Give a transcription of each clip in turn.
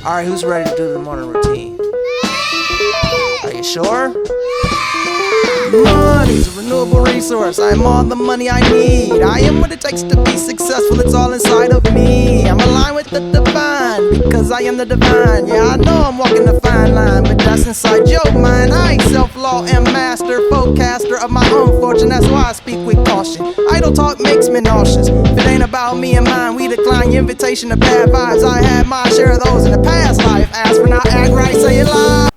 Alright, who's ready to do the morning routine? Are you sure? Money's a renewable resource. I am all the money I need. I am what it takes to be successful. It's all inside of me. I'm aligned with the divine because I am the divine. Yeah, I know I'm walking the fine line, but that's inside your mind. I ain't self-law and master, forecaster of my own fortune. That's why I speak with caution. Idle talk makes me nauseous. If it ain't about me and mine, we decline your invitation to bad vibes. I had my share of those in the past life. Ask for not act right, say it live.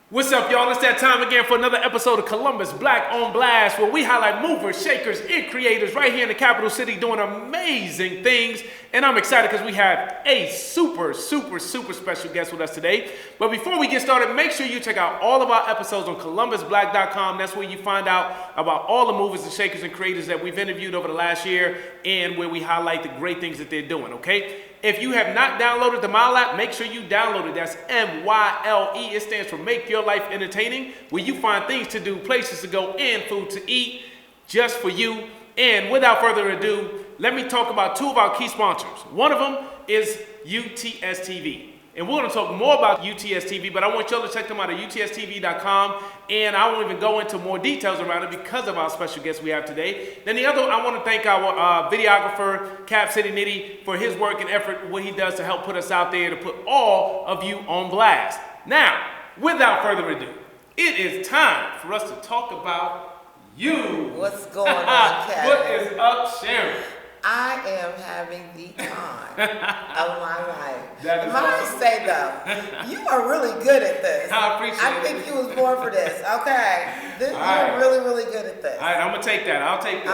What's up, y'all? It's that time again for another episode of Columbus Black on Blast, where we highlight movers, shakers, and creators right here in the capital city doing amazing things. And I'm excited because we have a super special guest with us today. But before we get started, make sure you check out all of our episodes on columbusblack.com. That's where you find out about all the movers and shakers and creators that we've interviewed over the last year and where we highlight the great things that they're doing, okay? If you have not downloaded the Mile app, make sure you download it. That's MYLE. It stands for Make Your Life Entertaining, where you find things to do, places to go, and food to eat just for you. And without further ado, let me talk about two of our key sponsors. One of them is UTSTV. And we're going to talk more about UTSTV, but I want y'all to check them out at UTSTV.com. And I won't even go into more details around it because of our special guest we have today. Then the other, I want to thank our videographer, Cap City Nitty, for his work and effort, what he does to help put us out there, to put all of you on blast. Now, without further ado, it is time for us to talk about you. What's going on, Kevin? What is up, Sharon? I am having the time of my life. That is I awesome. say though, you are really good at this. I appreciate it. I think you was born for this. Okay, you're really good at this. All right, I'm gonna take that. I'll take that.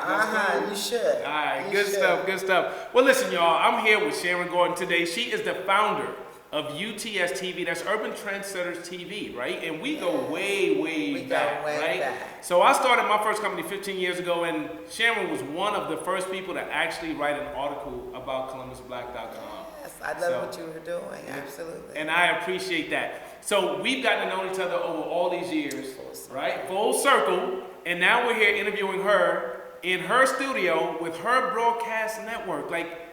All right, You should. All right, You good should. stuff. Good stuff. Well, listen, y'all. I'm here with Sharon Gordon today. She is the founder of UTSTV, that's Urban Trendsetters TV, right? And we go way back, right? So I started my first company 15 years ago, and Sharon was one of the first people to actually write an article about columbusblack.com. Yes, I love what you were doing, absolutely. And I appreciate that. So we've gotten to know each other over all these years, right? Full circle, and now we're here interviewing her in her studio with her broadcast network. Like,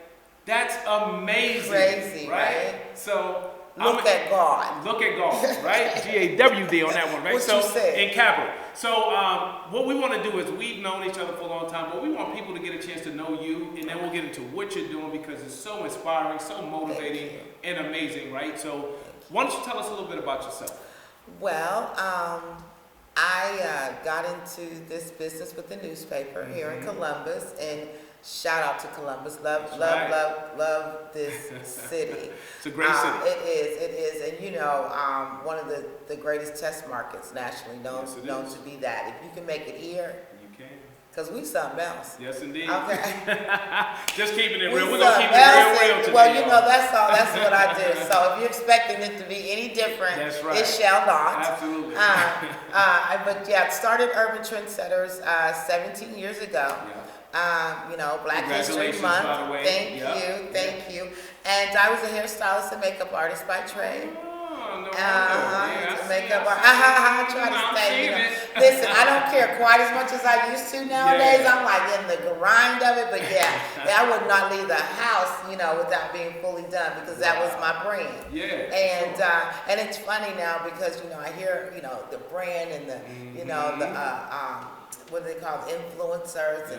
that's amazing. Crazy, right? So Look at God, right? GAWD on that one, right? What so you said. in capital. So what we want to do is, we've known each other for a long time, but we want people to get a chance to know you, and then we'll get into what you're doing because it's so inspiring, so motivating, and amazing, right? So why don't you tell us a little bit about yourself? Well, I got into this business with the newspaper here in Columbus, and shout out to Columbus. Love this city. It's a great city. It is. And you know, one of the greatest test markets nationally, known to be that. If you can make it here, you can. Because we something else. Yes, indeed. Okay. Just keeping it real. We're going to keep it real today. Well, you know, that's what I do. So if you're expecting it to be any different, that's right. it shall not. Absolutely. But yeah, started Urban Trendsetters 17 years ago. Yeah. You know, Black History Month. By the way. Thank you. And I was a hairstylist and makeup artist by trade. Makeup artist. I try to stay. You know. Listen, I don't care quite as much as I used to nowadays. I'm like in the grind of it, but I would not leave the house, you know, without being fully done because that was my brand. Yeah. And it's funny now because you know I hear the brand and the you know the what do they call it, influencers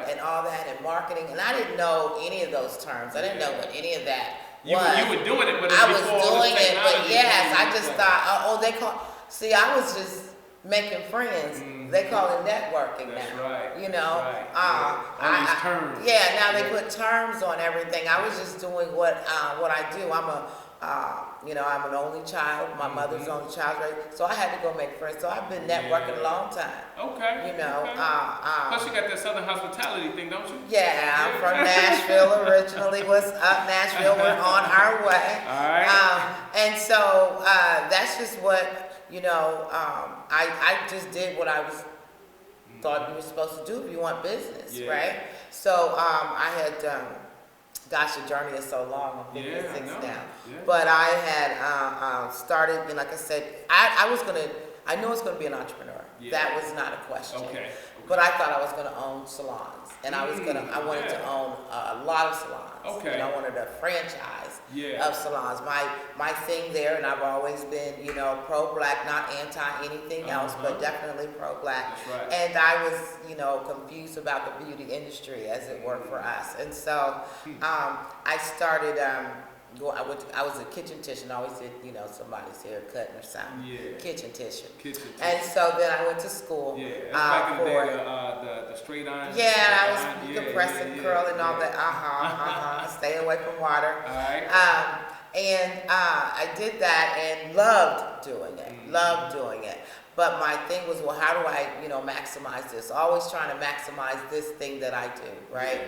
and all that and marketing, and I didn't know any of those terms. I didn't know what any of that was. You were doing it, but I was doing it, but yes, I just thought, they call. See, I was just making friends. They call it networking now. Right. You know, all these terms. Yeah, now they put terms on everything. I was just doing what I do. I'm an only child. My mother's the only child, right? So I had to go make friends. So I've been networking a long time. Okay. You know. Plus you got that Southern hospitality thing, don't you? Yeah, I'm from Nashville originally. What's up, Nashville? We're on our way. All right. And so that's just what I just did what I was thought you were supposed to do if you want business, right? So I had. Gosh, the journey is so long. I'm 56 now. Yeah. But I had started, and like I said, I knew I was going to be an entrepreneur. Yeah. That was not a question. Okay. But I thought I was going to own salons, and I wanted to own a lot of salons. Okay. And I wanted a franchise. of salons. My thing there, and I've always been, you know, pro-black, not anti anything else, but definitely pro-black. That's right. And I was, you know, confused about the beauty industry, as it were, for us. And so I started. I was a kitchen tissue. I always did, you know, somebody's hair cutting or something. Yeah. Kitchen tissue. Kitchen tissue. And so then I went to school. Yeah, that's back in the day, the straight iron. Yeah, I was compressing, curling, all that. Stay away from water. All right. I did that and loved doing it. Loved doing it. But my thing was, well, how do I, you know, maximize this? Always trying to maximize this thing that I do, right?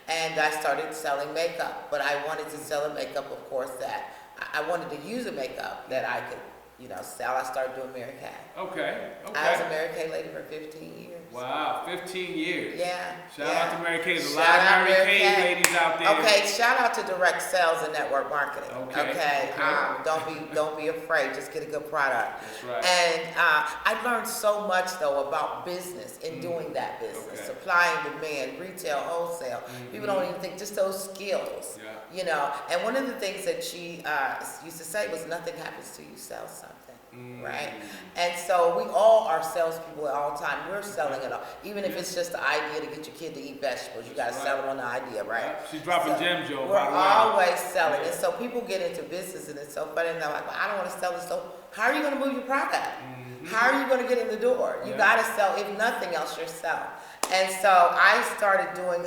And I started selling makeup, but I wanted to sell a makeup, of course, that I wanted to use a makeup that I could, you know, sell. I started doing Mary Kay. Okay. I was a Mary Kay lady for 15 years. Wow, 15 years. Yeah. Shout out to Mary Kay. There's a Shout lot out of Mary Mary Kay Kay. ladies out there. Okay, shout out to direct sales and network marketing. Okay. Don't be afraid. Just get a good product. That's right. And I learned so much though about business in doing that business, supply and demand, retail, wholesale. People don't even think just those skills. Yeah. You know. And one of the things that she used to say was, "Nothing happens till you sell something." Right? And so we all are salespeople at all time. We're selling it all. Even if it's just the idea to get your kid to eat vegetables, you got to sell them on the idea, right? Yeah. She's dropping gems, Joe. We're always selling. And so people get into business and it's so funny. And they're like, well, I don't want to sell this. So how are you going to move your product? How are you going to get in the door? You got to sell, if nothing else, yourself. And so I started doing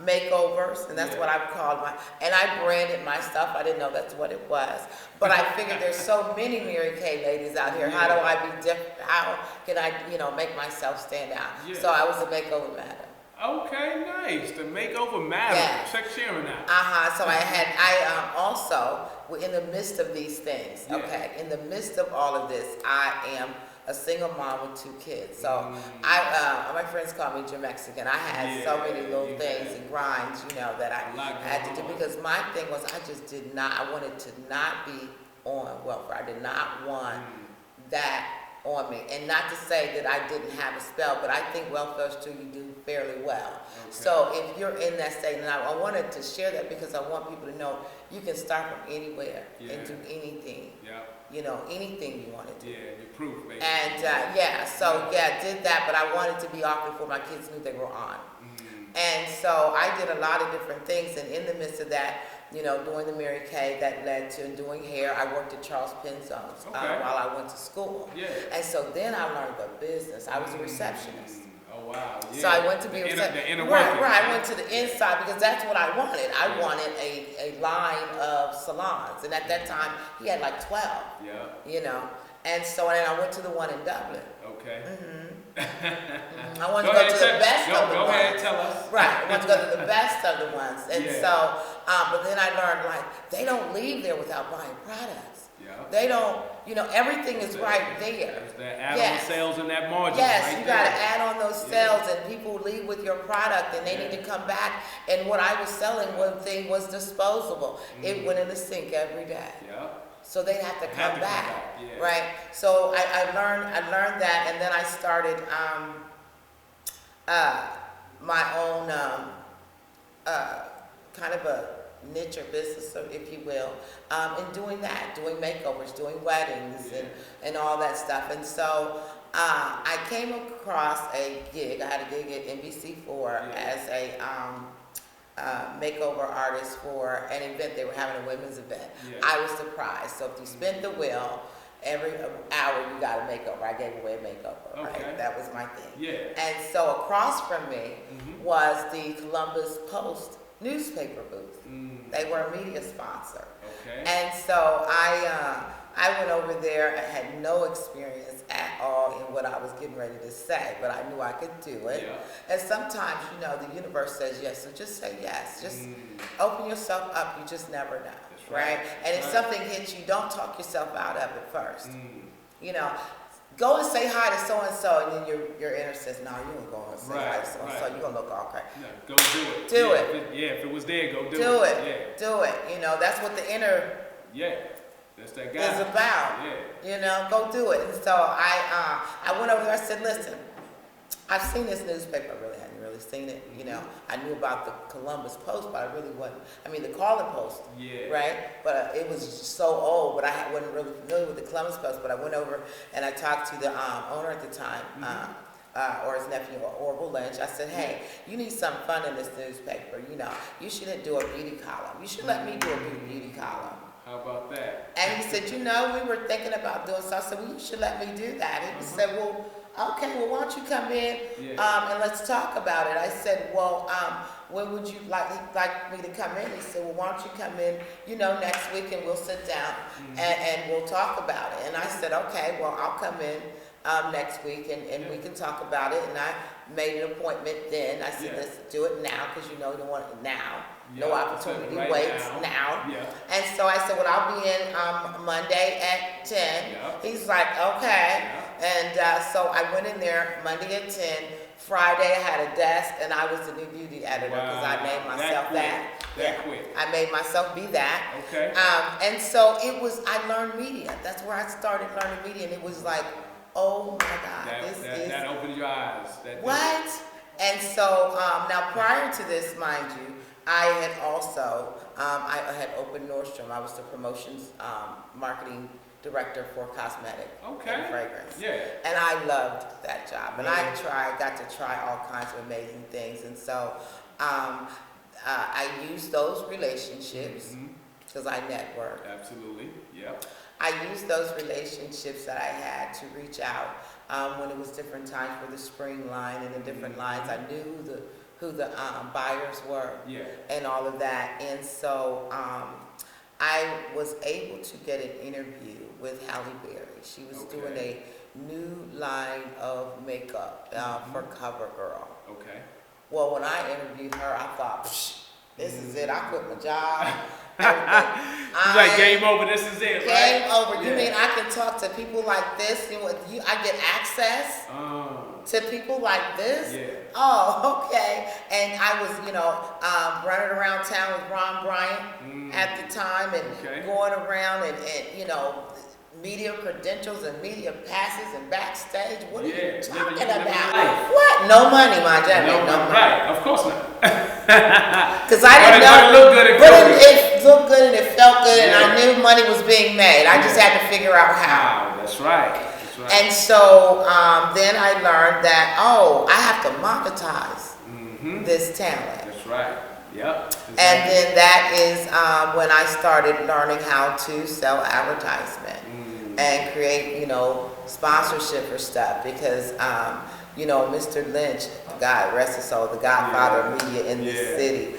makeovers, and that's what I called and I branded my stuff. I didn't know that's what it was. But I figured there's so many Mary Kay ladies out here. How do I be different? How can I, you know, make myself stand out? Yeah. So I was a makeover madam. Okay, nice. The makeover madam. Yeah. Check Sharon out. So I also, in the midst of these things, in the midst of all of this, I am a single mom with 2 kids. So my friends call me Mexican. I had so many little things and grinds, you know, that I had to do, because my thing was I wanted to not be on welfare. I did not want that on me. And not to say that I didn't have a spell, but I think welfare too, you do fairly well. Okay. So if you're in that state, and I wanted to share that because I want people to know you can start from anywhere and do anything. Yeah. You know, anything you want to do. Yeah, you're proof, basically. And did that, but I wanted to be off before my kids knew they were on. And so I did a lot of different things, and in the midst of that, you know, doing the Mary Kay, that led to doing hair. I worked at Charles Penn Zones while I went to school. Yeah. And so then I learned the business. I was a receptionist. Oh, wow. Yeah. So I went to be a receptionist. Right. I went to the inside because that's what I wanted. I wanted a line of salons. And at that time, he had like 12. Yeah. You know. And so then I went to the one in Dublin. Okay. I wanted to go to the best of the ones. Go ahead, tell us. Right, I wanted to go to the best of the ones. And so, but then I learned, like, they don't leave there without buying products. Yeah. They don't, you know, everything is right there. There's that add-on sales and that margin. Yes, right you got to add on those sales, and people leave with your product, and they need to come back. And what I was selling, one thing was disposable. It went in the sink every day. Yeah. So they'd have to come back, right? So I learned that, and then I started my own kind of a niche or business, if you will, in doing that, doing makeovers, doing weddings, and all that stuff. And so I came across a gig. I had a gig at NBC4 as a makeover artist for an event. They were having a women's event. I was surprised. So if you spent the wheel, every hour you got a makeover. I gave away a makeover, right? That was my thing. Yeah. And so across from me was the Columbus Post newspaper booth. They were a media sponsor. Okay. And so I went over there. I had no experience at all in what I was getting ready to say, but I knew I could do it. Yeah. And sometimes, you know, the universe says yes, so just say yes. Just open yourself up. You just never know, right? And if something hits you, don't talk yourself out of it first. You know, go and say hi to so-and-so, and then your inner says, no, you don't go and say hi to so-and-so. You're going to look all crazy. No, go do it. Do it. If it was there, go do it. Do it. Do it. You know, that's what the inner... That's that guy. Is about. You know, go do it. And so I went over there. I said, listen, I've seen this newspaper. I really hadn't really really seen it. You know, I knew about the Columbus Post, but I really wasn't. I mean, the Calling Post, right? But it was just so old. But I wasn't really familiar with the Columbus Post. But I went over and I talked to the owner at the time. Or his nephew, Orville Lynch. I said, hey, you need something fun in this newspaper. You know, you should do a beauty column. You should let me do a beauty column. How about that? And he said, you know, we were thinking about doing so. I said, well, you should let me do that. And he said, well, okay, well, why don't you come in and let's talk about it. I said, well, when would you like me to come in? He said, well, why don't you come in, you know, next week and we'll sit down and we'll talk about it. And I said, okay, well, I'll come in next week and we can talk about it. And I made an appointment then. I said, let's do it now because you know you don't want it now. No opportunity waits now. And so I said, well, I'll be in Monday at 10. He's like, okay. And so I went in there Monday at 10. Friday I had a desk and I was the new beauty editor because I made myself that. Quick. I made myself be that. Okay. And so it was, I learned media. That's where I started learning media. And it was like, oh my God, that opened your eyes. What? And so now prior to this, mind you, I had also, I had opened Nordstrom. I was the promotions marketing director for cosmetic and fragrance. And I loved that job. And I got to try all kinds of amazing things. And so I used those relationships because I networked. Absolutely, yep. I used those relationships that I had to reach out when it was different times for the spring line and the different lines. I knew who the buyers were and all of that. And so I was able to get an interview with Halle Berry. She was doing a new line of makeup for CoverGirl. Okay. Well, when I interviewed her, I thought, this is it. I quit my job. She's like, game over, this is it, right? Game over. You mean I can talk to people like this? You know, I get access to people like this? Oh, okay. And I was, you know, running around town with Ron Bryant at the time and going around and, you know, media credentials and media passes and backstage. What are you talking about? What? No money, my job. No money. Right, of course not. Because I didn't know. It looked good and it felt good and I knew money was being made. I just had to figure out how. That's right. And so then I learned that, I have to monetize this talent. That's right. Yep. Exactly. And then that is when I started learning how to sell advertisement and create, you know, sponsorship for stuff because, you know, Mr. Lynch, God rest his soul, the godfather of media in this city,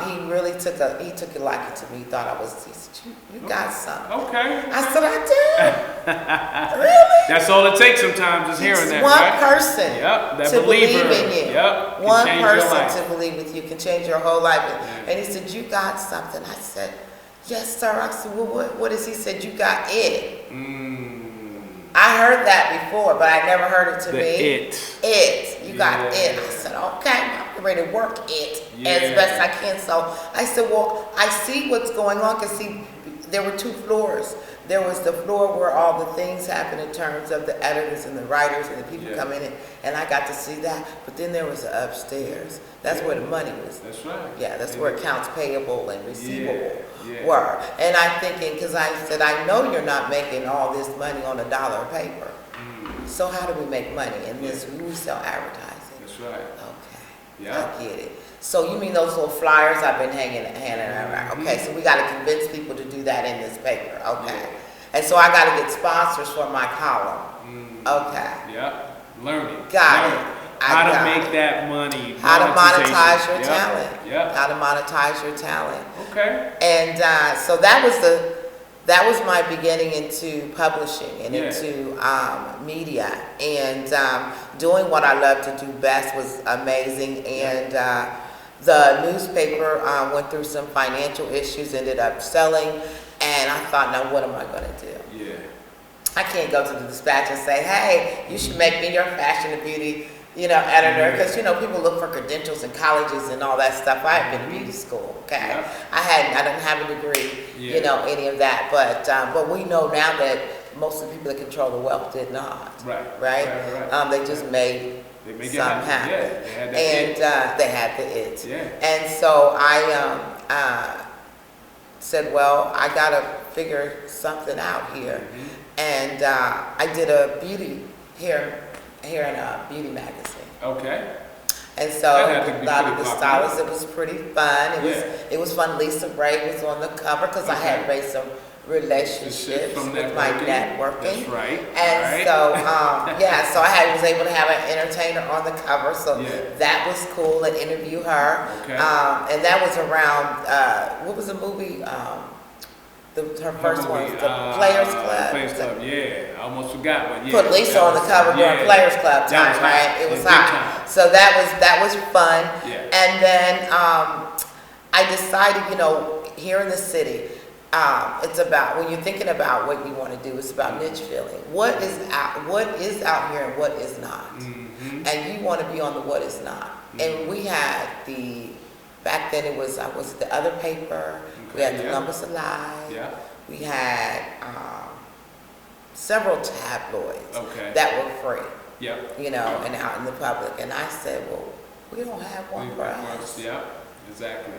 he really took a liking to me. He thought I was, he said, you got something. Okay. I said, I do. Really? That's all it takes sometimes is hearing that, one person that believe in you. Yep. One person to believe with you can change your whole life. And he said, you got something. I said, yes, sir. I said, well, what is he said? You got it. I heard that before, but I never heard it to me. It. You got it. I said, okay, I'm ready to work it as best I can. So I said, well, I see what's going on. Because see, there were 2 floors. There was the floor where all the things happen in terms of the editors and the writers and the people come in and I got to see that. But then there was the upstairs. That's where the money was. That's right. Yeah, that's where accounts payable and receivable were. And I'm thinking, because I said, I know you're not making all this money on $1 of paper. So how do we make money? And this we sell advertising. That's right. Okay. Yeah. I get it. So you mean those little flyers I've been handing around? Okay, so we got to convince people to do that in this paper. Okay. And so I got to get sponsors for my column. Okay. Yep. Learning. Got it. How to make that money. How to monetize your talent. Yep. How to monetize your talent. Okay. And so that was my beginning into publishing and into media. And doing what I love to do best was amazing. And the newspaper went through some financial issues, ended up selling. And I thought, now what am I going to do? Yeah. I can't go to the Dispatch and say, hey, you should make me your fashion and beauty, you know, editor. Because, you know, people look for credentials in colleges and all that stuff. I had been to beauty school, okay? I didn't have a degree, you know, any of that. But we know now that most of the people that control the wealth did not. Right. They just made something happen. Yeah, they had that and it. They had the it. Yeah. And so I said, well, I gotta figure something out here. And I did a beauty hair in a beauty magazine. Okay. And so a lot of the stylists, it was pretty fun. It was fun. Lisa Ray was on the cover because I had made some relationships with my networking. That's right. And so so I was able to have an entertainer on the cover. So that was cool, and interview her. Okay. And that was around what was the movie? Her first one, the Players Club. Players Club, yeah. I almost forgot, but yeah. Put Lisa on the cover during Players Club time, right? It was hot. So that was fun. Yeah. And then I decided, here in the city, it's about, when you're thinking about what you want to do, it's about niche filling. What is out here and what is not. And you want to be on the what is not. And we had back then it was the other paper. We had Columbus Alive. Yeah. We had several tabloids that were free. Yeah. And out in the public. And I said, well, we don't have one for us. Yeah, exactly.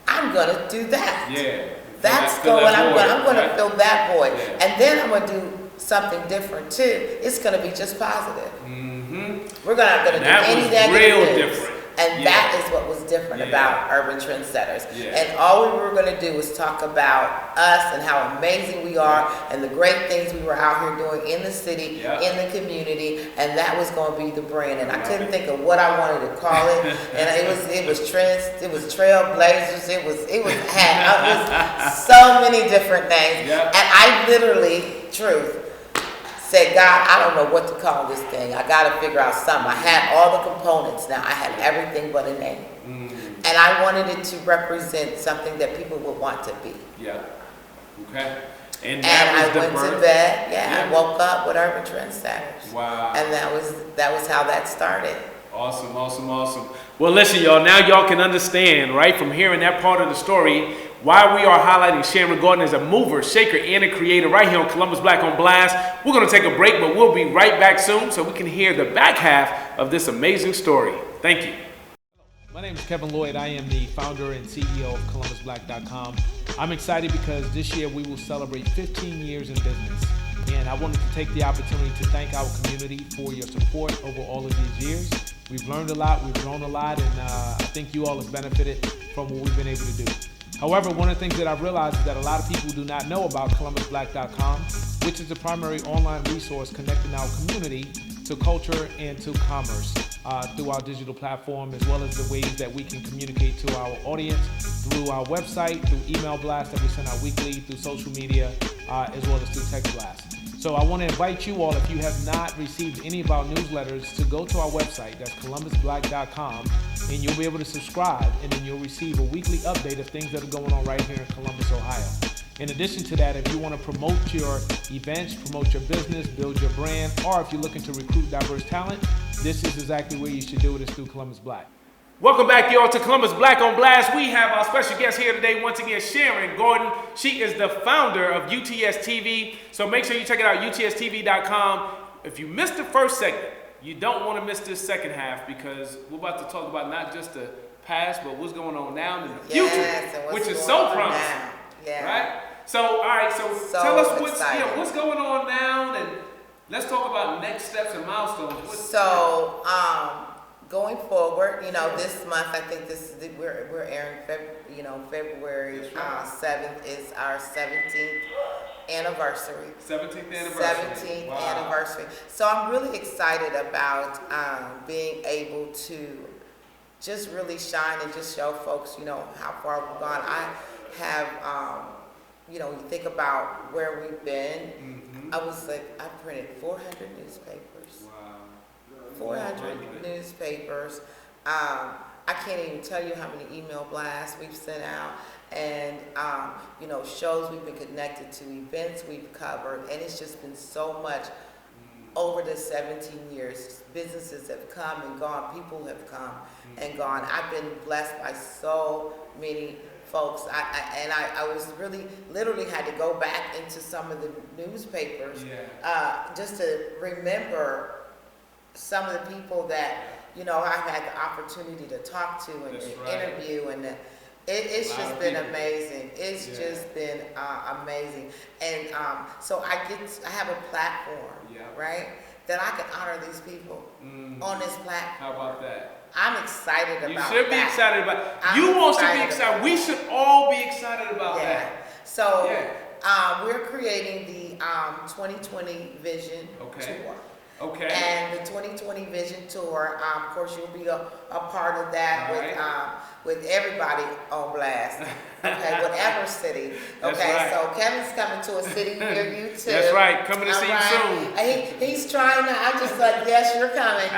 I'm gonna do that. Yeah. I'm gonna fill that void. Yeah. And then I'm gonna do something different too. It's gonna be just positive. We're not gonna do any negative news. Different. And that is what was different about Urban Trendsetters. And all we were going to do was talk about us and how amazing we are and the great things we were out here doing in the city, in the community, and that was going to be the brand. And I couldn't think of what I wanted to call it. And it was trends, it was trailblazers, it was so many different things. And I literally, said, God, I don't know what to call this thing. I got to figure out something. I had all the components now. I had everything but a name. And I wanted it to represent something that people would want to be. Yeah. Okay. And I went to bed. I woke up with Urban Trendsetters. Wow. And that was how that started. Awesome. Well, listen, y'all. Now y'all can understand, right, from hearing that part of the story, why we are highlighting Sharon Gordon as a mover, shaker, and a creator right here on Columbus Black on Blast. We're going to take a break, but we'll be right back soon so we can hear the back half of this amazing story. Thank you. My name is Kevin Lloyd. I am the founder and CEO of columbusblack.com. I'm excited because this year we will celebrate 15 years in business. And I wanted to take the opportunity to thank our community for your support over all of these years. We've learned a lot, we've grown a lot, and I think you all have benefited from what we've been able to do. However, one of the things that I've realized is that a lot of people do not know about columbusblack.com, which is the primary online resource connecting our community to culture and to commerce through our digital platform, as well as the ways that we can communicate to our audience through our website, through email blasts that we send out weekly, through social media, as well as through text blasts. So I want to invite you all, if you have not received any of our newsletters, to go to our website, that's columbusblack.com, and you'll be able to subscribe, and then you'll receive a weekly update of things that are going on right here in Columbus, Ohio. In addition to that, if you want to promote your events, promote your business, build your brand, or if you're looking to recruit diverse talent, this is exactly where you should do it. It's through Columbus Black. Welcome back, y'all, to Columbus Black on Blast. We have our special guest here today, once again, Sharon Gordon. She is the founder of UTSTV, so make sure you check it out, UTSTV.com. If you missed the first segment, you don't want to miss this second half, because we're about to talk about not just the past, but what's going on now in the future, which is so promising. Right? So, all right, so tell us what's going on now, and let's talk about next steps and milestones. Going forward, this month, I think we're airing February 7th is our 17th anniversary. 17th anniversary. 17th anniversary. So I'm really excited about being able to just really shine and just show folks, how far we've gone. I have, you think about where we've been. I printed 400 newspapers. Wow. 400 newspapers. I can't even tell you how many email blasts we've sent out, and shows we've been connected to, events we've covered, and it's just been so much over the 17 years. Businesses have come and gone, people have come and gone. I've been blessed by so many folks. I was really literally had to go back into some of the newspapers just to remember some of the people that I've had the opportunity to talk to and interview, and it's just been amazing. It's just been amazing, and so I have a platform, right, that I can honor these people on this platform. How about that? I'm excited about that. You should be excited about it. You want to be excited. We should all be excited about that. So we're creating the 2020 Vision Tour. Okay. And the 2020 Vision Tour, of course, you'll be a part of that with everybody on blast. Okay, whatever city. Okay, so Kevin's coming to a city near you too. That's right, coming to see you soon. He's trying to. I'm just like, yes, you're coming,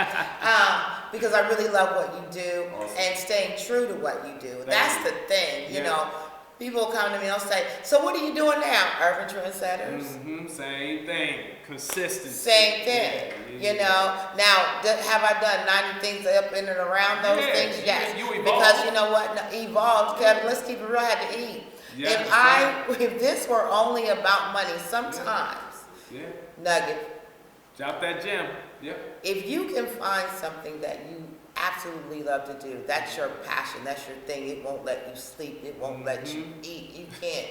because I really love what you do and staying true to what you do. That's the thing, you know. People come to me and they'll say, so what are you doing now? Urban Trendsetters? Same thing. Consistency. Same thing. You know. Now, have I done 90 things up in and around those things? Yes. You evolved. Because you know what? Evolved, Kevin. Let's keep it real. I had to eat. If this were only about money, sometimes, nugget. Drop that gem. If you can find something that you absolutely love to do, that's your passion, that's your thing, it won't let you sleep, it won't let you eat, you can't.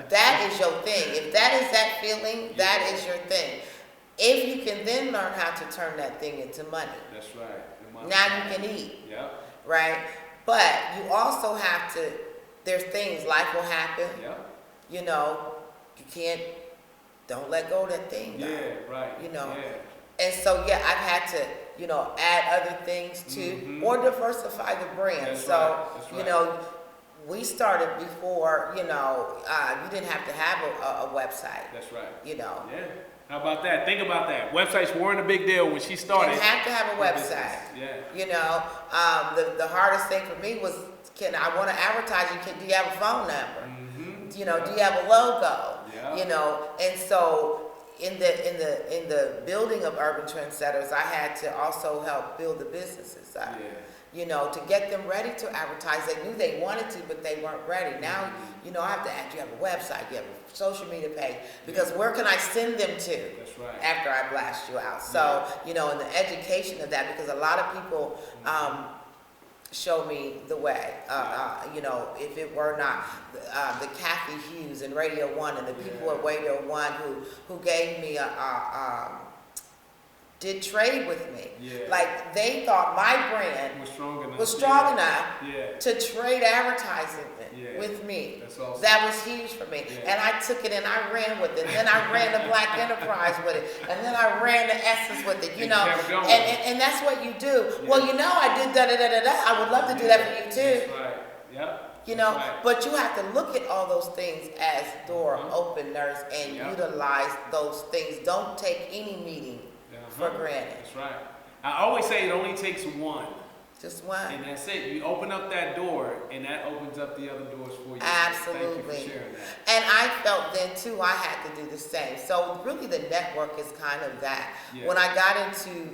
That is your thing. If that is that feeling, that is your thing. If you can then learn how to turn that thing into money. That's right. Now you can eat. Right? But you also have to, there's things, life will happen. You know, don't let go of that thing. You know. And so I've had to, add other things too, or diversify the brand. That's so, right. you know, we started before, you didn't have to have a website. That's right. You know. How about that? Think about that. Websites weren't a big deal when she started. You have to have a website. You know, the hardest thing for me was, I want to advertise you. Do you have a phone number? You know, do you have a logo? You know, and so in the building of Urban Trendsetters, I had to also help build the businesses up. You know, to get them ready to advertise. They knew they wanted to, but they weren't ready. Now, I have to ask, you have a website, you have a social media page, because where can I send them to after I blast you out? So, in the education of that, because a lot of people show me the way. If it were not the Kathy Hughes and Radio 1 and the people at Radio 1 who gave me did trade with me. Like, they thought my brand was strong enough to trade advertising with me. Awesome. That was huge for me. And I took it and I ran with it. And then I ran the Black Enterprise with it. And then I ran the Essence with it, and that's what you do. Well, I did da-da-da-da-da. I would love to do that for you too. That's right. But you have to look at all those things as door openers and utilize those things. Don't take any meeting for granted. That's right. I always say it only takes one. Just one. And that's it. You open up that door, and that opens up the other doors for you. Absolutely. Thank you for sharing that. And I felt then too, I had to do the same. So really the network is kind of that. When I got into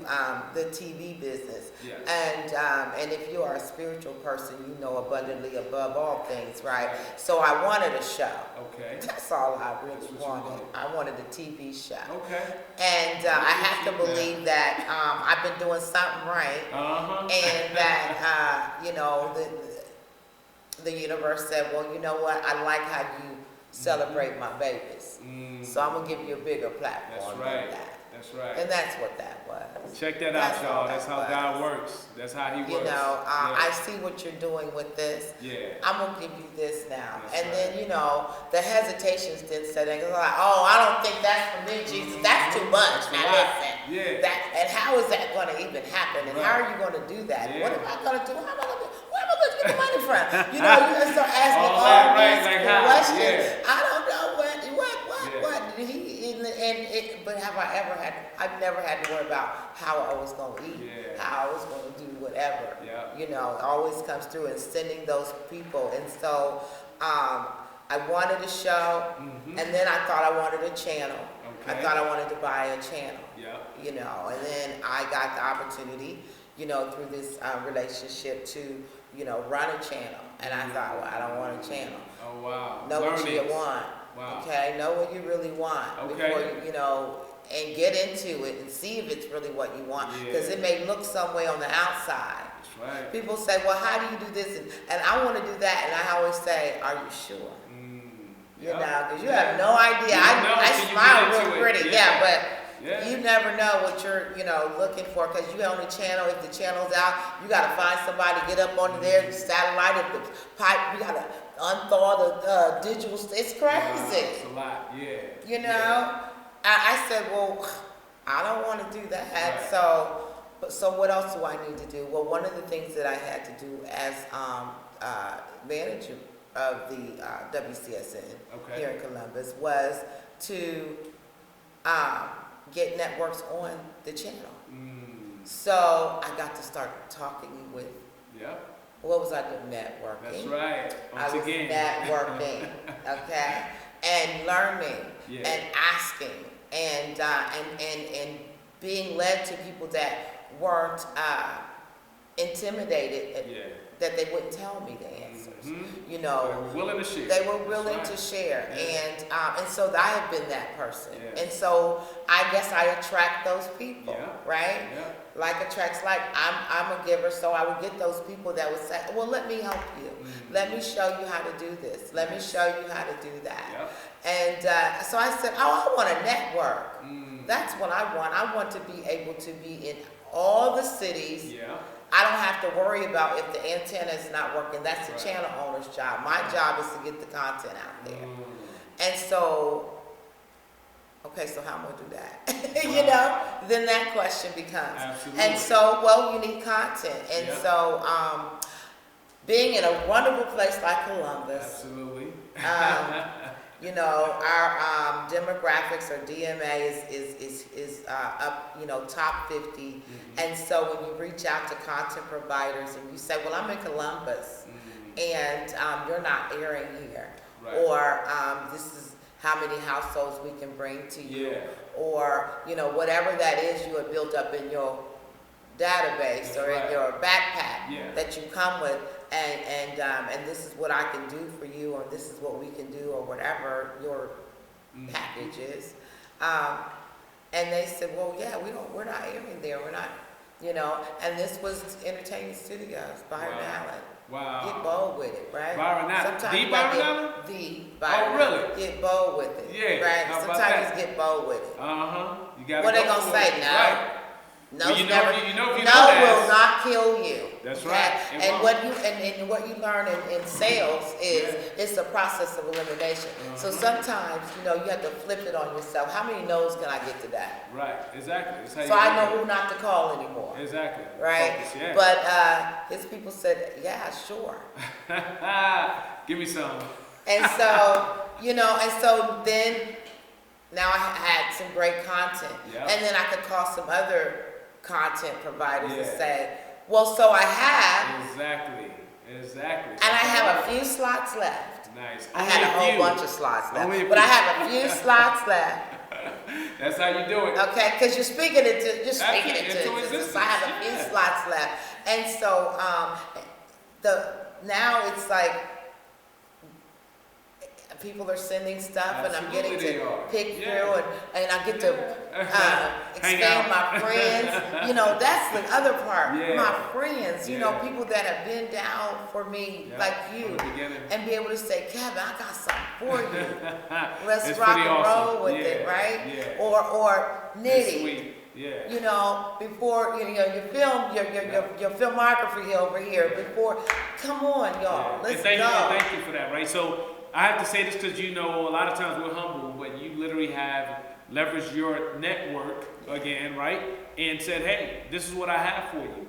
the TV business, and if you are a spiritual person, you know abundantly above all things, right? So I wanted a show. That's all I really wanted. I wanted a TV show. And I have to believe that I've been doing something right. And that, the universe said, well, you know what? I like how you celebrate my babies. So I'm going to give you a bigger platform than that. That's right. And that's what that was. Check that out, y'all. That's how God works. That's how He works. I see what you're doing with this. I'm going to give you this now. Then, the hesitations didn't set in. Because I'm like, I don't think that's for me, Jesus. That's too much. Now listen. And how is that going to even happen? And how are you going to do that? What am I going to do? How am I going to do? Where am I going to get the money from? You're going to start asking all these questions. I don't know what. But have I ever had? I've never had to worry about how I was going to eat, how I was going to do whatever. It always comes through and sending those people. And so I wanted a show, and then I thought I wanted a channel. I thought I wanted to buy a channel. And then I got the opportunity, through this relationship to, run a channel. And I thought, well, I don't want a channel. Oh, wow. Know what you want. Wow. Okay, know what you really want before you know, and get into it and see if it's really what you want. Because it may look some way on the outside. That's right. People say, well, how do you do this? And I want to do that. And I always say, are you sure? You know, because you have no idea. I smile real pretty, but you never know what you're, you know, looking for. Because you on the channel, if the channel's out, you got to find somebody to get up on there, the satellite, if the pipe, you got to unthaw the digital. It's crazy. Wow, it's a lot, You know, I said, well, I don't want to do that. Right. So what else do I need to do? Well, one of the things that I had to do as manager of the WCSN here in Columbus was to get networks on the channel. So I got to start talking with, what was I doing? Networking. That's right. I was networking, okay, and learning and asking and being led to people that weren't intimidated. That they wouldn't tell me the answers. You know, they were willing to share. They were willing to share, and so I have been that person, and so I guess I attract those people, right? Like attracts like. I'm a giver, so I would get those people that would say, "Well, let me help you. Let me show you how to do this. Let me show you how to do that." And so I said, "Oh, I want a network. That's what I want. I want to be able to be in all the cities." I don't have to worry about if the antenna is not working. That's the channel owner's job. My job is to get the content out there. And so, okay, so how am I going to do that? You know, then that question becomes. Absolutely. And so, well, you need content. And so, being in a wonderful place like Columbus. Absolutely. You know, our demographics or DMA is up, you know, top 50. And so when you reach out to content providers and you say, well, I'm in Columbus and you're not airing here, or this is how many households we can bring to you, or, you know, whatever that is you have built up in your database or in your backpack that you come with. And this is what I can do for you, or this is what we can do, or whatever your package is. And they said, well, we're not airing there. We're not, you know. And this was Entertainment Studios, Byron Allen. Wow. Get bold with it, right? Byron Allen. Sometimes The Byron Allen? The Byron Oh, really? Allen. Get bold with it. Yeah. Right? How about Sometimes that? you get bold with it. You gotta What go they gonna for say? it. No. Right. No, Well, no will not kill you. That's okay? right. And what you learn in sales is it's a process of elimination. So sometimes, you know, you have to flip it on yourself. How many no's can I get to that? Right, exactly. So I know who not to call anymore. Exactly. Right? Focus, But his people said, yeah, sure. Give me some. And so, you know, and so then now I had some great content. And then I could call some other content providers and say, well, so I have. Exactly. And I have a few slots left. Nice. I had a whole bunch of slots left. But I have a few slots left. That's how you do it. Okay, because you're speaking it to existence. So I have a few slots left. And so now it's like people are sending stuff and I'm getting to pick through and I get to expand my friends. You know, that's the other part. My friends, you know, people that have been down for me like you and be able to say, Kevin, I got something for you. Let's rock and roll with it, right? Or Nitty. You know, before you know your filmography over here. Before, come on, y'all, let's go. Thank you for that, right? So I have to say this because, you know, a lot of times we're humble, but you literally have leveraged your network again, right? And said, hey, this is what I have for you.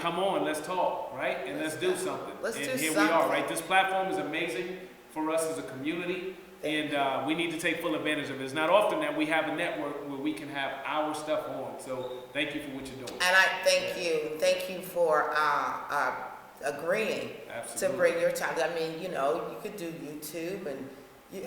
Come on, let's talk, right? And let's do something. And here we are, right? This platform is amazing for us as a community. And we need to take full advantage of it. It's not often that we have a network where we can have our stuff on. So thank you for what you're doing. And I thank you. Thank you for agreeing to bring your time. I mean, you know, you could do YouTube and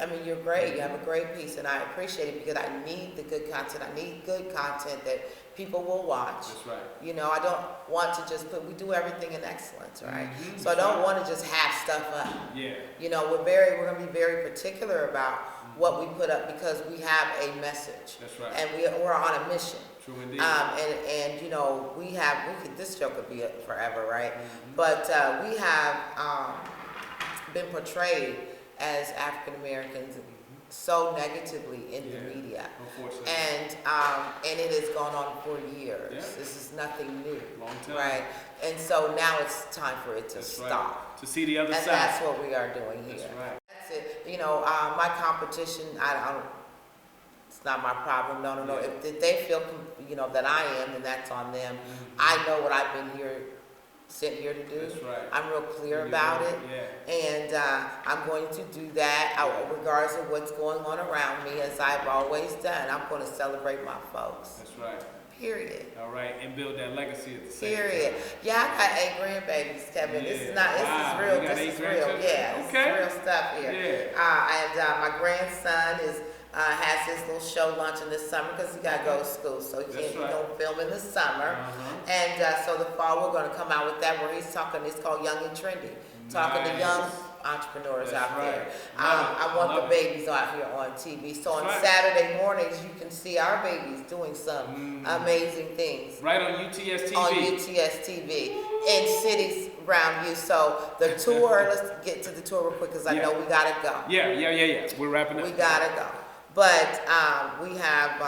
I mean, you're great. You have a great piece, and I appreciate it because I need the good content. I need good content that people will watch. That's right. You know, I don't want to just we do everything in excellence, right? Mm-hmm. So I don't want to just have stuff up. Yeah. You know, we're going to be very particular about what we put up because we have a message. That's right. And we're on a mission. True indeed. And you know, this show could be forever, right? Mm-hmm. But we have been portrayed as African Americans so negatively in the media, unfortunately, and it has gone on for years. Yeah. This is nothing new, long time, right? And so now it's time for it to That's stop. Right. To see the other and side. That's what we are doing here. That's right. That's it. You know, my competition, I don't. It's not my problem. No. Yeah. If they feel, you know, that I am, then that's on them. I know what I've been sent here to do. That's right. I'm real clear about it. Yeah. And I'm going to do that regardless of what's going on around me, as I've always done. I'm going to celebrate my folks. That's right. Period. All right, and build that legacy at the same Period. time. Yeah, I got 8 grandbabies, Kevin. Yeah. This is not. This Wow. is real. You got This 8 is real. grandchildren? Yeah. Okay. This is real stuff here. Yeah. And my grandson has his little show lunch in the summer because he got to go to school, so he That's can't right. film in the summer. And so the fall we're going to come out with that where he's talking. It's called Young and Trendy, talking to young entrepreneurs That's out there. right. I want the babies out here on TV. So on Saturday mornings you can see our babies doing some amazing things. Right on UTSTV. On UTSTV in cities around you. So the tour. Let's get to the tour real quick because I know we gotta go. Yeah. We're wrapping up. We gotta go. But we have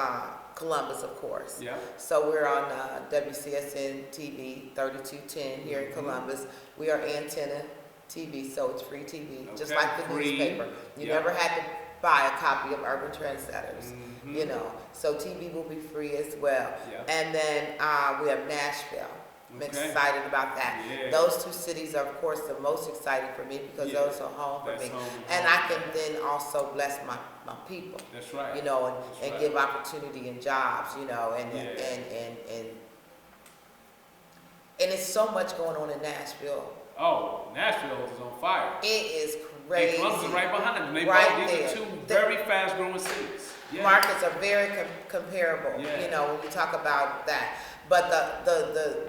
Columbus, of course. Yeah. So we're on WCSN TV 3210 here in Columbus. We are Antenna TV, so it's free TV, just like the newspaper. You never had to buy a copy of Urban Trendsetters, you know. So TV will be free as well. And then we have Nashville. I'm excited about that. Yeah. Those 2 cities are, of course, the most exciting for me because those are home for me. And I can then also bless my people. That's right. You know, and give opportunity and jobs, you know, and it's so much going on in Nashville. Oh, Nashville is on fire. It is crazy. And Columbus is right behind them. These are 2 very fast growing cities. Yeah. Markets are very comparable, you know, when you talk about that. But the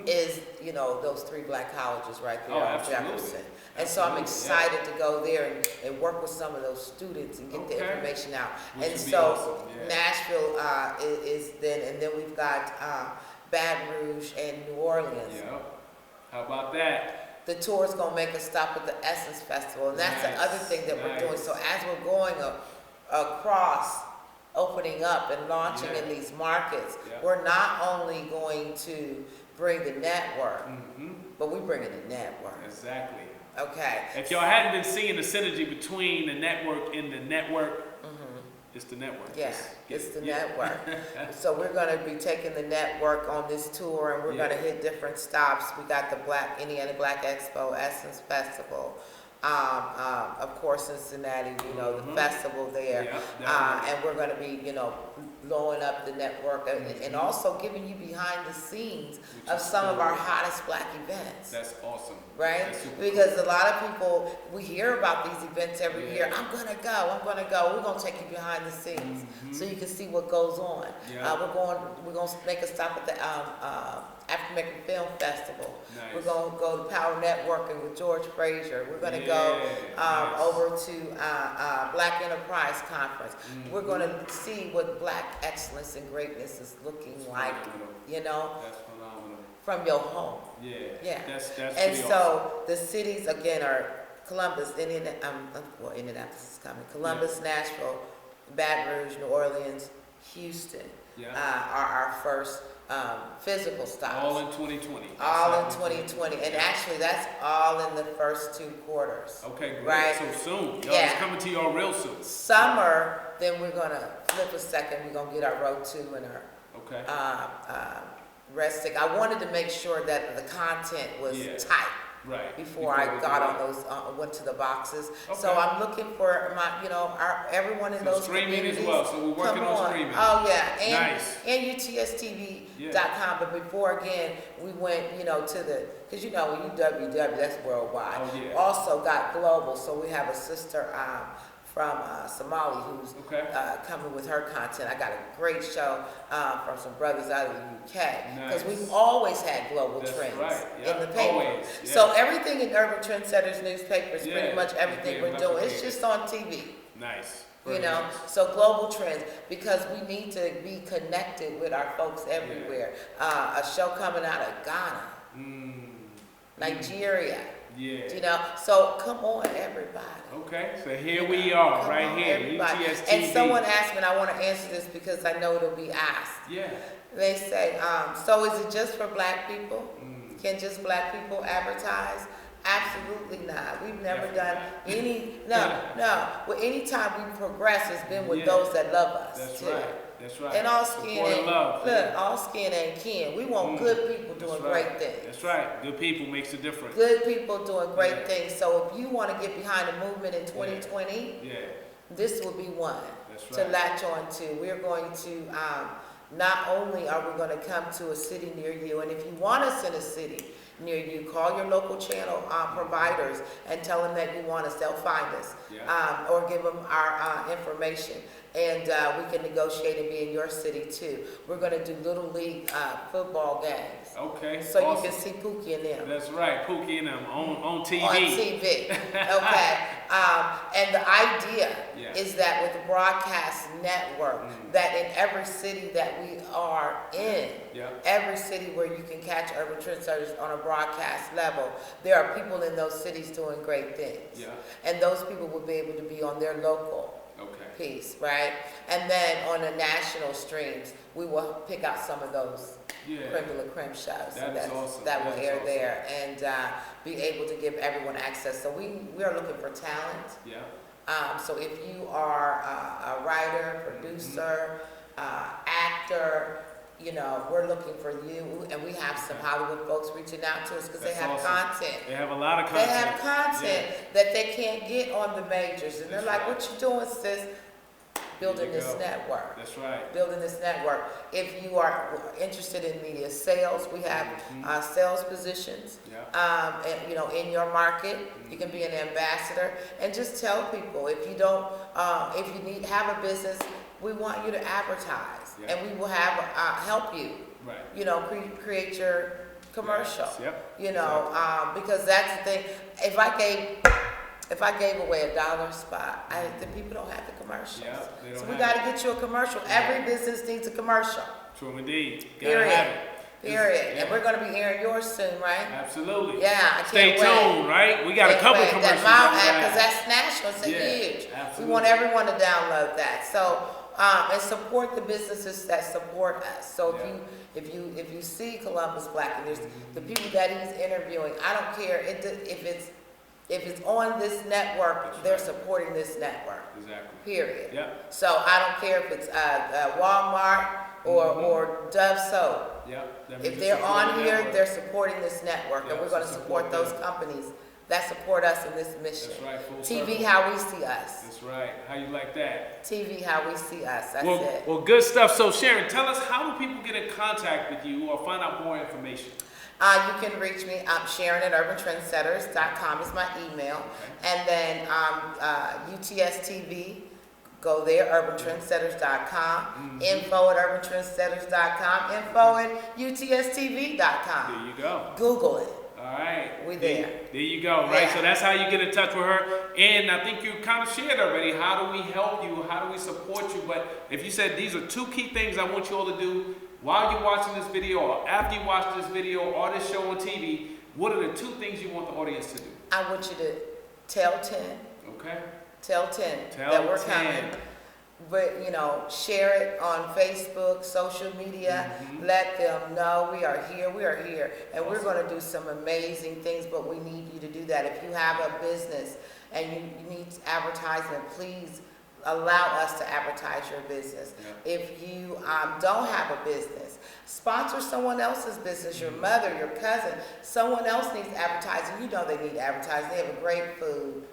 is, you know, those 3 black colleges right there on Jefferson. And so I'm excited to go there and work with some of those students and get the information out. Which and so awesome. Nashville is then, and then we've got Baton Rouge and New Orleans. Yeah. How about that? The tour is going to make a stop at the Essence Festival, and that's the other thing that we're doing. So as we're going across, opening up and launching in these markets, we're not only going to bring the network, but we're bringing the network. Exactly. Okay. If y'all hadn't been seeing the synergy between the network and the network, it's the network. Yeah, it's the network. So we're going to be taking the network on this tour, and we're going to hit different stops. We got the Indiana Black Expo, Essence Festival, of course Cincinnati, you know, the festival there, and we're going to be, you know, blowing up the network and also giving you behind the scenes of some of our hottest black events. That's awesome. Right? Because a lot of people, we hear about these events every year. I'm going to go. We're going to take you behind the scenes so you can see what goes on. We're going to make a stop at the African American Film Festival. Nice. We're going to go to Power Networking with George Frazier. We're going to go over to Black Enterprise Conference. We're going to see what black excellence and greatness is looking like, you know, from your home. That's and so awesome. The cities again are Columbus, Indianapolis is coming. Columbus, Nashville, Baton Rouge, New Orleans, Houston are our first physical stops. All in 2020. All in 2020. And actually that's all in the first 2 quarters. Okay, great. Right? So soon. Y'all is coming to y'all real soon. Summer, then we're gonna flip a second, we're gonna get our road 2 and our rest stick. I wanted to make sure that the content was tight. before I got on those, went to the boxes. So I'm looking for my, everyone in those streaming communities. as well. So we're working on streaming. Oh yeah, and Nice. and UTSTV.com. But before again, we went, to the, because UWW, that's worldwide. Oh, yeah. Also got global. So we have a sister from Somali who's coming with her content. I got a great show from some brothers out of the UK, because we've always had global trends in the paper. So everything in Urban Trendsetters newspapers, pretty much everything we're doing, it's just on TV. Nice. So global trends, because we need to be connected with our folks everywhere. A show coming out of Ghana, Nigeria. So come on, everybody. Okay, so here we are, right here, UTSTV. And someone asked me, and I want to answer this because I know it'll be asked. They say, so is it just for black people? Can just black people advertise? Absolutely not. We've never done any, well, any time we progress has been with those that love us, too. That's right. And all skin ain't, look, all skin ain't kin. We want good people doing great things. That's right. Good people makes a difference. Good people doing great things. So if you want to get behind the movement in 2020, this will be one to latch on to. We're going to, not only are we going to come to a city near you, and if you want us in a city near you, call your local channel providers and tell them that you want us. They'll find us, or give them our information. And we can negotiate and be in your city too. We're going to do Little League football games. Okay. So you can see Pookie and them. That's right, Pookie and them on TV. On TV. Okay. And the idea is that with the broadcast network, that in every city that we are in, every city where you can catch Urban Trendsetters on a broadcast level, there are people in those cities doing great things. And those people will be able to be on their local piece, right? And then on the national streams, we will pick out some of those creme de la creme shows that will air there, and be able to give everyone access. So we are looking for talent. So if you are a writer, producer, actor, we're looking for you, and we have some Hollywood folks reaching out to us because they have content. They have a lot of content. They have content that they can't get on the majors, and they're like, "What you doing, sis?" Building this network. That's right. Building this network. If you are interested in media sales, we have sales positions. And, in your market, you can be an ambassador, and just tell people if you don't, if you have a business, we want you to advertise, and we will have help you. Create your commercial. Because that's the thing. If I gave away $1 spot, the people don't have the commercials. So we got to get you a commercial. Every business needs a commercial. True indeed. Period. And we're going to be airing yours soon, right? Absolutely. Yeah, I can't Stay tuned, right? We got a couple commercials. Because that's national. It's huge. Absolutely. We want everyone to download that. So, and support the businesses that support us. So if you see Columbus Black, and there's the people that he's interviewing, I don't care if it's on this network, they're supporting this network. Exactly. Period. So I don't care if it's Walmart or Dove Soap. If they're on here, they're supporting this network, and we're going to support those companies that support us in this mission. That's right. Full TV, circle. how we see us. That's right. How you like that? TV, how we see us. That's it. Well, good stuff. So Sharon, tell us, how do people get in contact with you or find out more information? You can reach me. Sharon at urbantrendsetters.com is my email. And then UTSTV, go there, urbantrendsetters.com. Info at urbantrendsetters.com. Info at UTSTV.com. There you go. Google it. All right. We there. There you go, right? So that's how you get in touch with her. And I think you kind of shared already, how do we help you? How do we support you? But if you said these are 2 key things I want you all to do while you're watching this video, or after you watch this video or this show on TV, what are the 2 things you want the audience to do? I want you to tell 10. Okay. Tell 10 that we're coming. But, share it on Facebook, social media. Let them know we are here. And we're going to do some amazing things, but we need you to do that. If you have a business and you need advertisement, please allow us to advertise your business. Yeah. If you don't have a business, sponsor someone else's business, your mother, your cousin. Someone else needs advertising. You know they need advertising. They have a great food,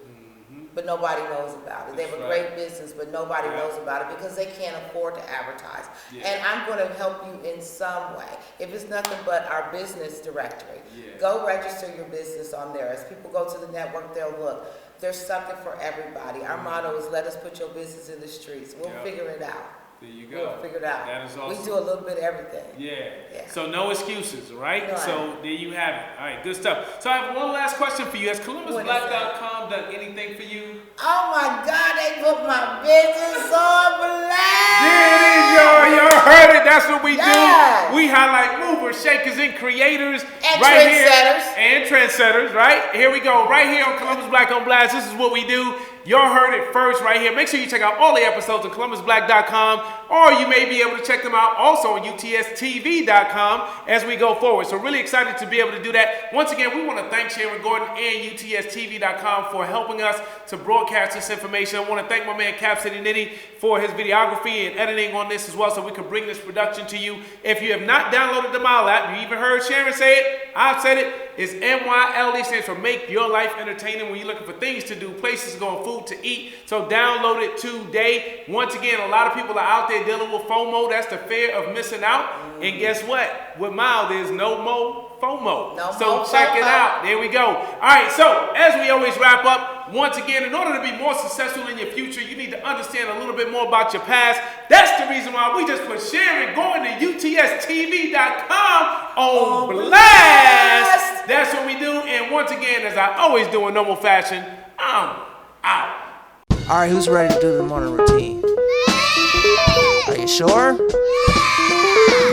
but nobody knows about it. They have a great business, but nobody knows about it because they can't afford to advertise. Yeah. And I'm going to help you in some way. If it's nothing but our business directory, go register your business on there. As people go to the network, they'll look. There's something for everybody. Our motto is let us put your business in the streets. We'll figure it out. There you go. We'll figure it out. That is awesome. We do a little bit of everything. Yeah. So no excuses, right? None. So there you have it. All right, good stuff. So I have one last question for you. Has ColumbusBlack.com done anything for you? Oh my God, they put my business on blast. There it is, y'all. Y'all heard it. That's what we Yes. do. We highlight movers, shakers, and creators. And right trendsetters. Here. And trendsetters, right? Here we go. Right here on Columbus Black on Blast. This is what we do. Y'all heard it first right here. Make sure you check out all the episodes on columbusblack.com, or you may be able to check them out also on UTSTV.com as we go forward. So really excited to be able to do that. Once again, we want to thank Sharon Gordon and UTSTV.com for helping us to broadcast this information. I want to thank my man Cap City Nitty for his videography and editing on this as well, so we can bring this production to you. If you have not downloaded the Mile app, you even heard Sharon say it, I've said it, it's MYLD, stands for Make Your Life Entertaining. When you're looking for things to do, places to go, and food to eat. So download it today. Once again, a lot of people are out there dealing with FOMO. That's the fear of missing out. And guess what? With Mile, there's no more FOMO. So check it out. There we go. All right, so as we always wrap up, once again, in order to be more successful in your future, you need to understand a little bit more about your past. That's the reason why we just put Sharon Gordon to UTSTV.com on blast. That's what we do. And once again, as I always do in normal fashion, I'm out. All right, who's ready to do the morning routine? Are you sure?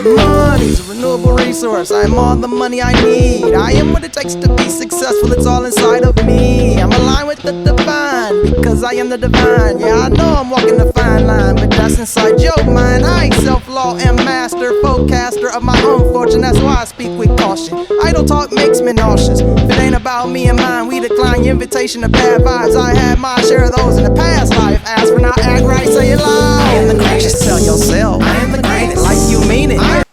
Money's a renewable resource. I am all the money I need. I am what it takes to be successful. It's all inside of me. I'm aligned with the divine because I am the divine. Yeah, I know I'm walking the fine line, but that's inside your mind. I ain't self-law and master, forecaster of my own fortune. That's why I speak with caution. Idle talk makes me nauseous. If it ain't about me and mine, we decline your invitation to bad vibes. I had my share of those in the past life. Ask for not act right, say it loud. I am the greatest. Tell yourself I am the greatest. Like you mean it.